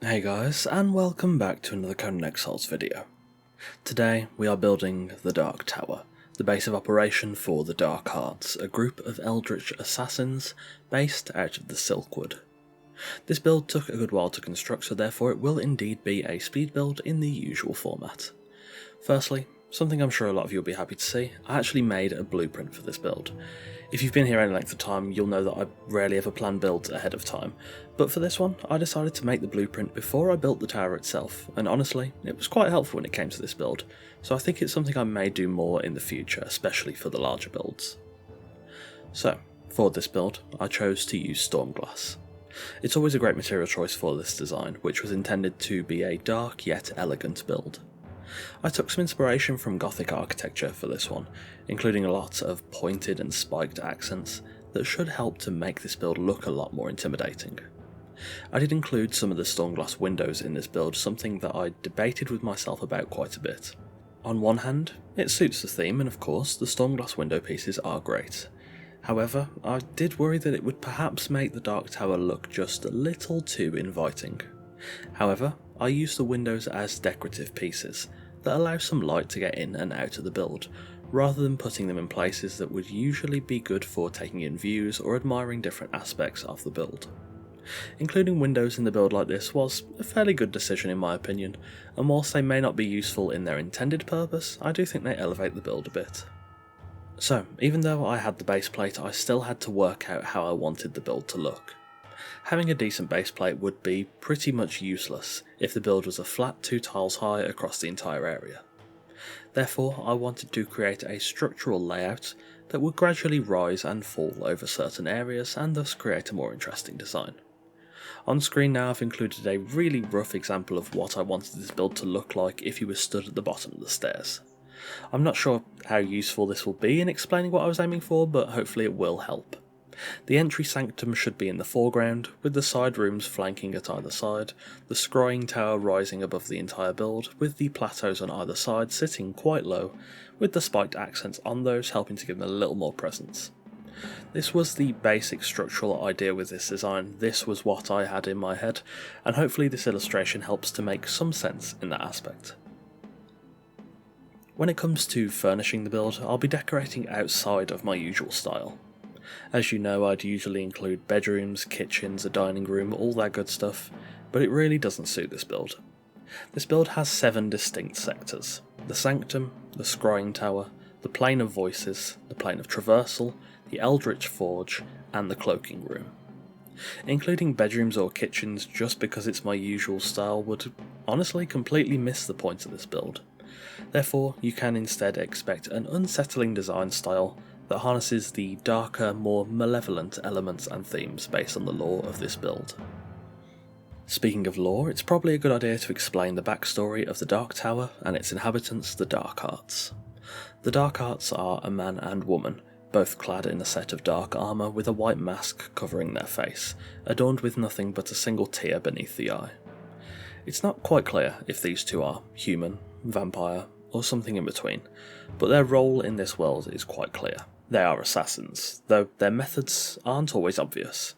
Hey guys, and welcome back to another Conan Exiles video. Today we are building the Dark Tower, the base of operation for the Dark Hearts, a group of eldritch assassins based out of the Silkwood. This build took a good while to construct, so therefore it will indeed be a speed build in the usual format. Firstly, something I'm sure a lot of you will be happy to see, I actually made a blueprint for this build. If you've been here any length of time, you'll know that I rarely ever plan builds ahead of time, but for this one, I decided to make the blueprint before I built the tower itself, and honestly, it was quite helpful when it came to this build, so I think it's something I may do more in the future, especially for the larger builds. So, for this build, I chose to use Stormglass. It's always a great material choice for this design, which was intended to be a dark yet elegant build. I took some inspiration from Gothic architecture for this one, including a lot of pointed and spiked accents that should help to make this build look a lot more intimidating. I did include some of the Stormglass windows in this build, something that I debated with myself about quite a bit. On one hand, it suits the theme, and of course the Stormglass window pieces are great. However, I did worry that it would perhaps make the Dark Tower look just a little too inviting. However, I used the windows as decorative pieces that allow some light to get in and out of the build, rather than putting them in places that would usually be good for taking in views or admiring different aspects of the build. Including windows in the build like this was a fairly good decision in my opinion, and whilst they may not be useful in their intended purpose, I do think they elevate the build a bit. So, even though I had the base plate, I still had to work out how I wanted the build to look. Having a decent base plate would be pretty much useless if the build was a flat 2 tiles high across the entire area. Therefore, I wanted to create a structural layout that would gradually rise and fall over certain areas and thus create a more interesting design. On screen now I've included a really rough example of what I wanted this build to look like if you were stood at the bottom of the stairs. I'm not sure how useful this will be in explaining what I was aiming for, but hopefully it will help. The entry sanctum should be in the foreground, with the side rooms flanking at either side, the scrying tower rising above the entire build, with the plateaus on either side sitting quite low, with the spiked accents on those helping to give them a little more presence. This was the basic structural idea with this design, this was what I had in my head, and hopefully this illustration helps to make some sense in that aspect. When it comes to furnishing the build, I'll be decorating outside of my usual style. As you know, I'd usually include bedrooms, kitchens, a dining room, all that good stuff, but it really doesn't suit this build. This build has 7 distinct sectors: the sanctum, the scrying tower, the plane of voices, the plane of traversal, the eldritch forge, and the cloaking room. Including bedrooms or kitchens just because it's my usual style would honestly completely miss the point of this build. Therefore, you can instead expect an unsettling design style that harnesses the darker, more malevolent elements and themes based on the lore of this build. Speaking of lore, it's probably a good idea to explain the backstory of the Dark Tower and its inhabitants, the Dark Hearts. The Dark Hearts are a man and woman, both clad in a set of dark armour with a white mask covering their face, adorned with nothing but a single tear beneath the eye. It's not quite clear if these two are human, vampire, or something in between, but their role in this world is quite clear. They are assassins, though their methods aren't always obvious.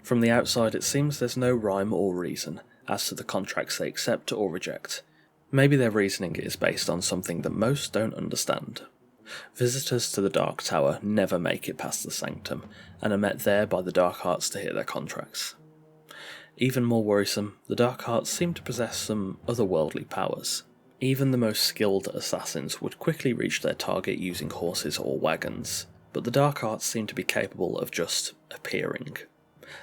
From the outside it seems there's no rhyme or reason as to the contracts they accept or reject. Maybe their reasoning is based on something that most don't understand. Visitors to the Dark Tower never make it past the sanctum, and are met there by the Dark Hearts to hear their contracts. Even more worrisome, the Dark Hearts seem to possess some otherworldly powers. Even the most skilled assassins would quickly reach their target using horses or wagons, but the Dark Hearts seem to be capable of just appearing.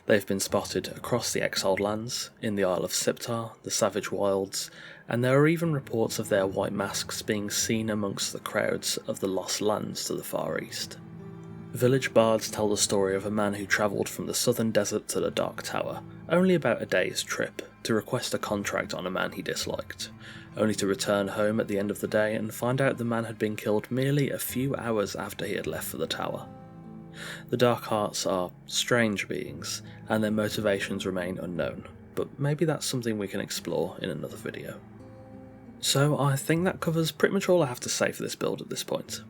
They've been spotted across the Exiled Lands, in the Isle of Siptah, the Savage Wilds, and there are even reports of their white masks being seen amongst the crowds of the Lost Lands to the far east. Village bards tell the story of a man who travelled from the southern desert to the Dark Tower, only about a day's trip, to request a contract on a man he disliked, only to return home at the end of the day and find out the man had been killed merely a few hours after he had left for the tower. The Dark Hearts are strange beings, and their motivations remain unknown, but maybe that's something we can explore in another video. So I think that covers pretty much all I have to say for this build at this point.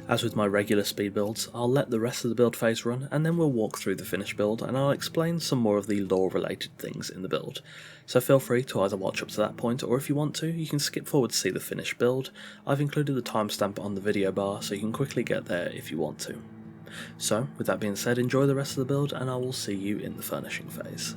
As with my regular speed builds, I'll let the rest of the build phase run and then we'll walk through the finished build and I'll explain some more of the lore related things in the build. So feel free to either watch up to that point, or if you want to, you can skip forward to see the finished build. I've included the timestamp on the video bar so you can quickly get there if you want to. So with that being said, enjoy the rest of the build and I will see you in the furnishing phase.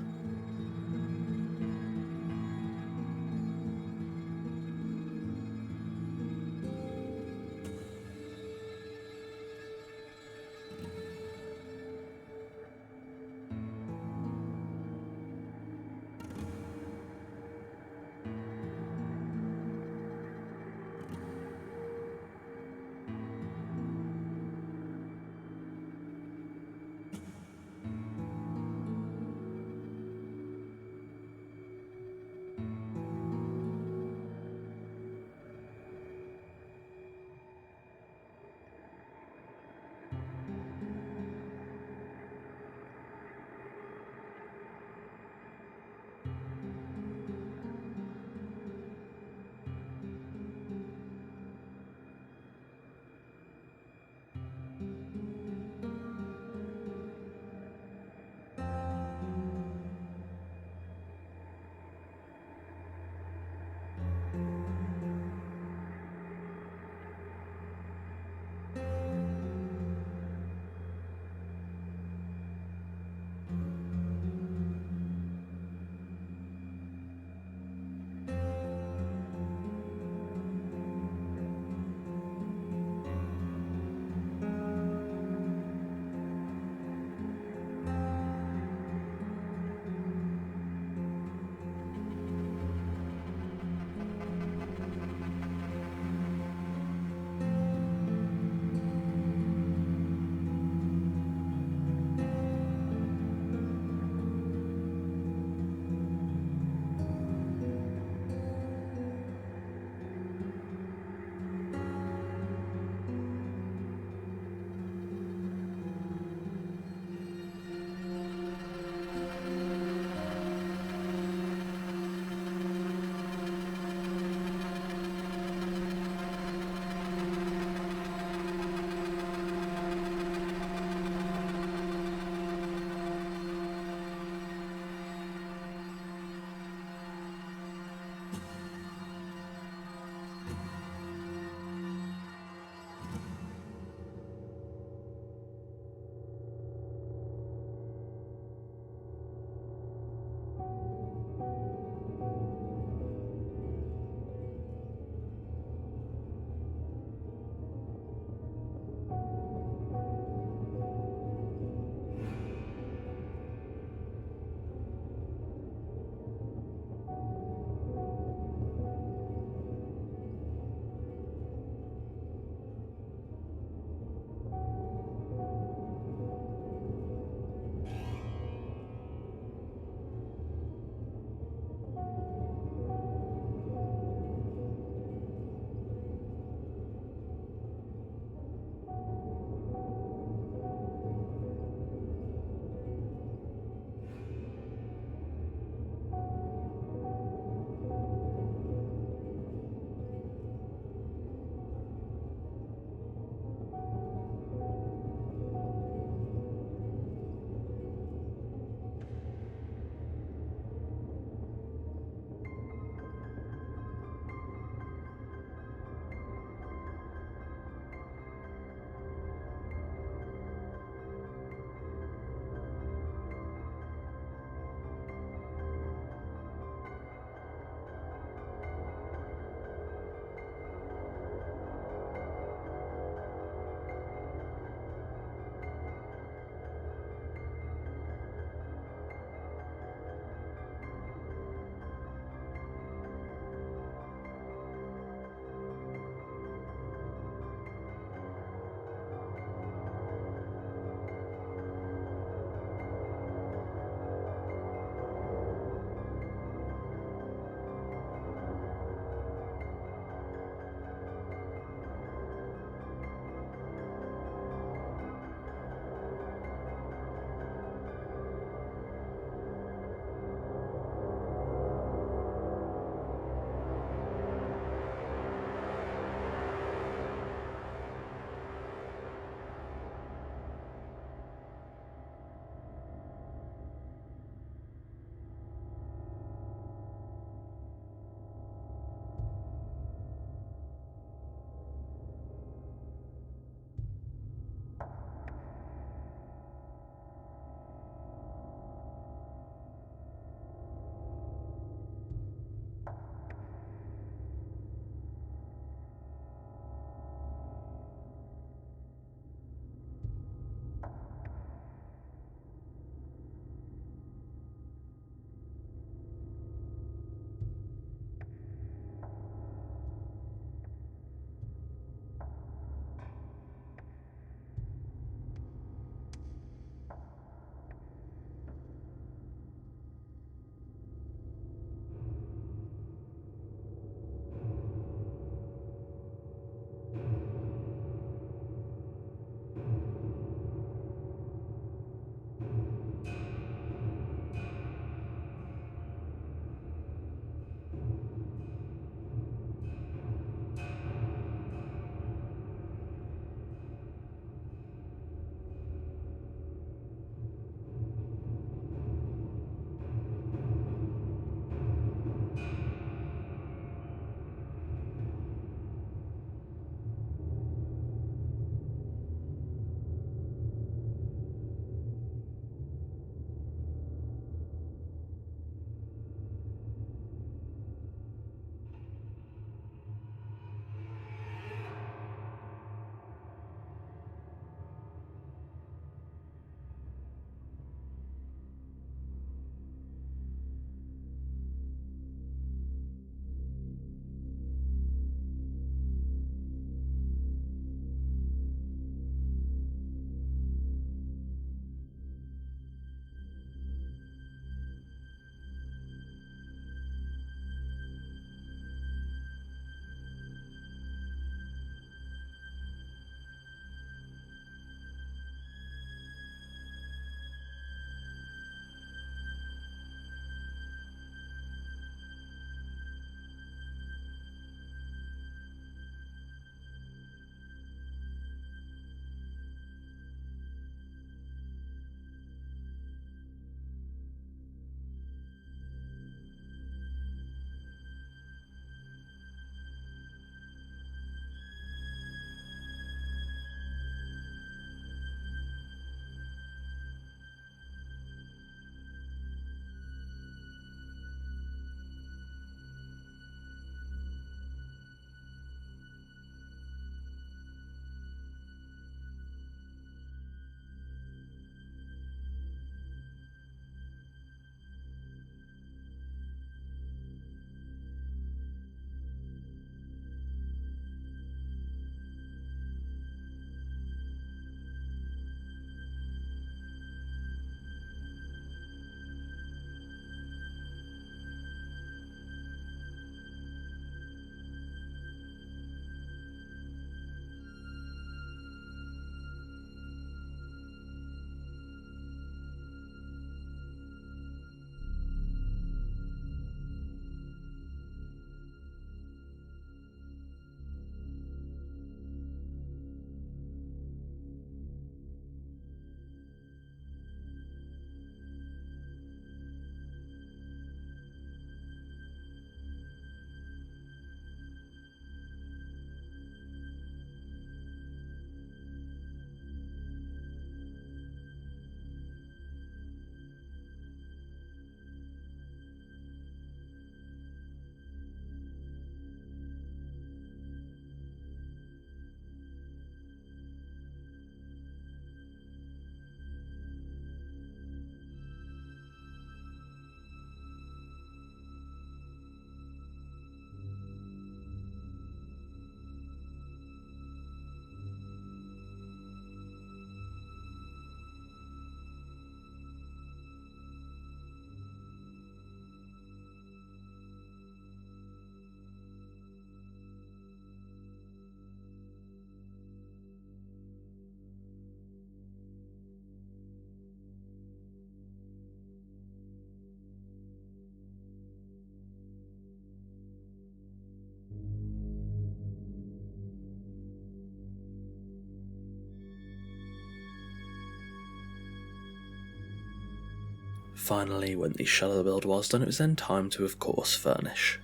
Finally, when the shell of the build was done, it was then time to, of course, furnish.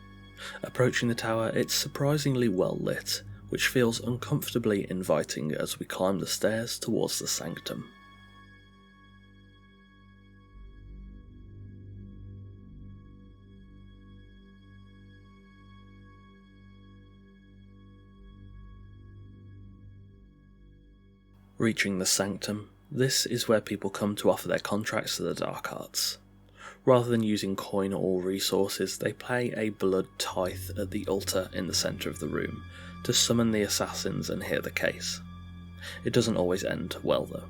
Approaching the tower, it's surprisingly well lit, which feels uncomfortably inviting as we climb the stairs towards the sanctum. Reaching the sanctum, this is where people come to offer their contracts to the Dark Arts. Rather than using coin or resources, they pay a blood tithe at the altar in the centre of the room to summon the assassins and hear the case. It doesn't always end well though.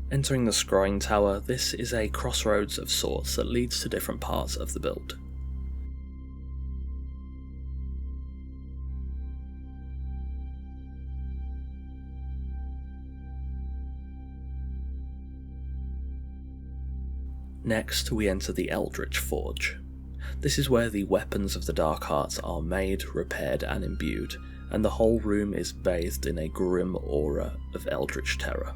Entering the scrying tower, this is a crossroads of sorts that leads to different parts of the build. Next, we enter the Eldritch Forge. This is where the weapons of the Dark Arts are made, repaired and imbued, and the whole room is bathed in a grim aura of eldritch terror.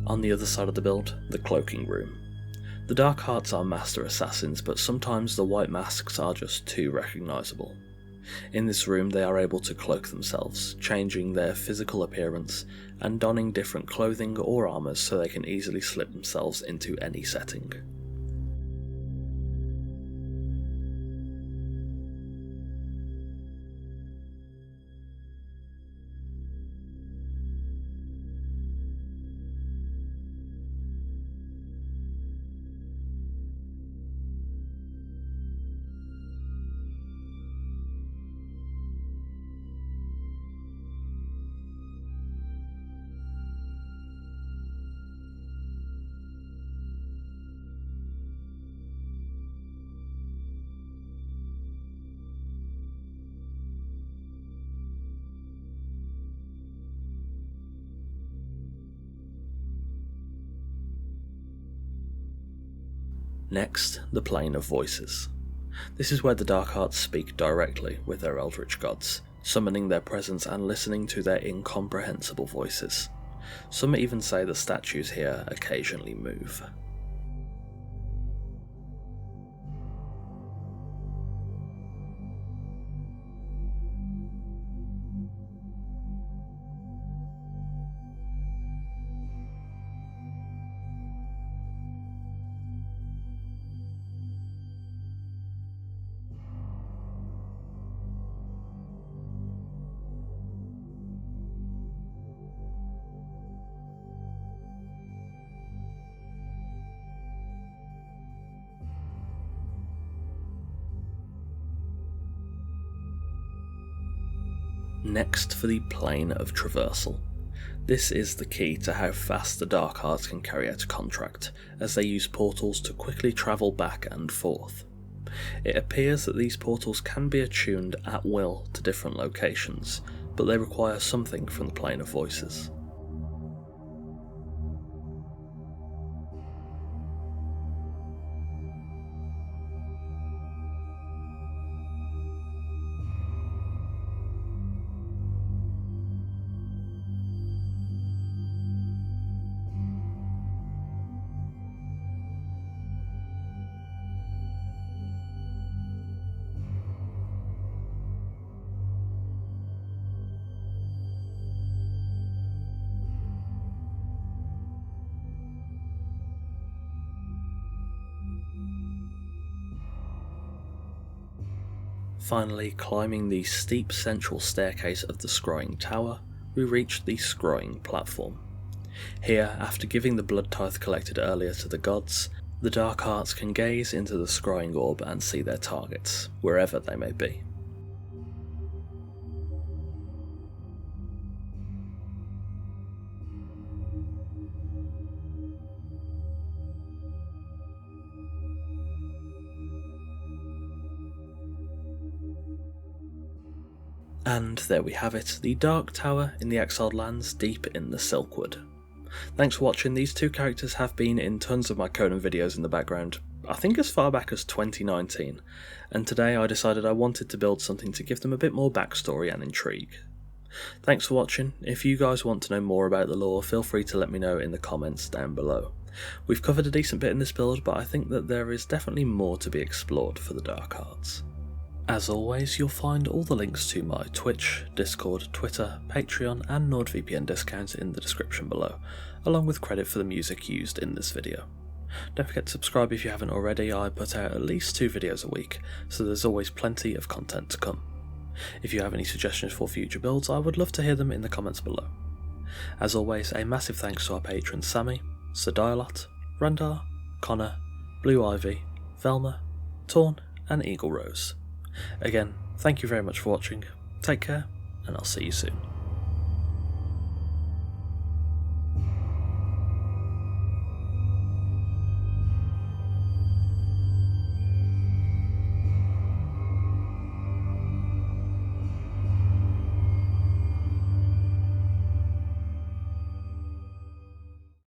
On the other side of the build, the cloaking room. The Dark Arts are master assassins, but sometimes the white masks are just too recognisable. In this room they are able to cloak themselves, changing their physical appearance and donning different clothing or armours so they can easily slip themselves into any setting. Next, the Plane of Voices. This is where the Dark Arts speak directly with their eldritch gods, summoning their presence and listening to their incomprehensible voices. Some even say the statues here occasionally move. Next for the Plane of Traversal. This is the key to how fast the Dark Arts can carry out a contract, as they use portals to quickly travel back and forth. It appears that these portals can be attuned at will to different locations, but they require something from the Plane of Voices. Finally, climbing the steep central staircase of the scrying tower, we reach the scrying platform. Here, after giving the blood tithe collected earlier to the gods, the Dark Hearts can gaze into the scrying orb and see their targets, wherever they may be. And there we have it, the Dark Tower in the Exiled Lands deep in the Silkwood. Thanks for watching. These two characters have been in tons of my Conan videos in the background, I think as far back as 2019, and today I decided I wanted to build something to give them a bit more backstory and intrigue. Thanks for watching. If you guys want to know more about the lore, feel free to let me know in the comments down below. We've covered a decent bit in this build, but I think that there is definitely more to be explored for the Dark Hearts. As always, you'll find all the links to my Twitch, Discord, Twitter, Patreon and NordVPN discounts in the description below, along with credit for the music used in this video. Don't forget to subscribe if you haven't already. I put out at least 2 videos a week, so there's always plenty of content to come. If you have any suggestions for future builds, I would love to hear them in the comments below. As always, a massive thanks to our patrons Sammy, Sir Dialot, Randar, Connor, Blue Ivy, Velma, Torn and Eagle Rose. Again, thank you very much for watching, take care, and I'll see you soon.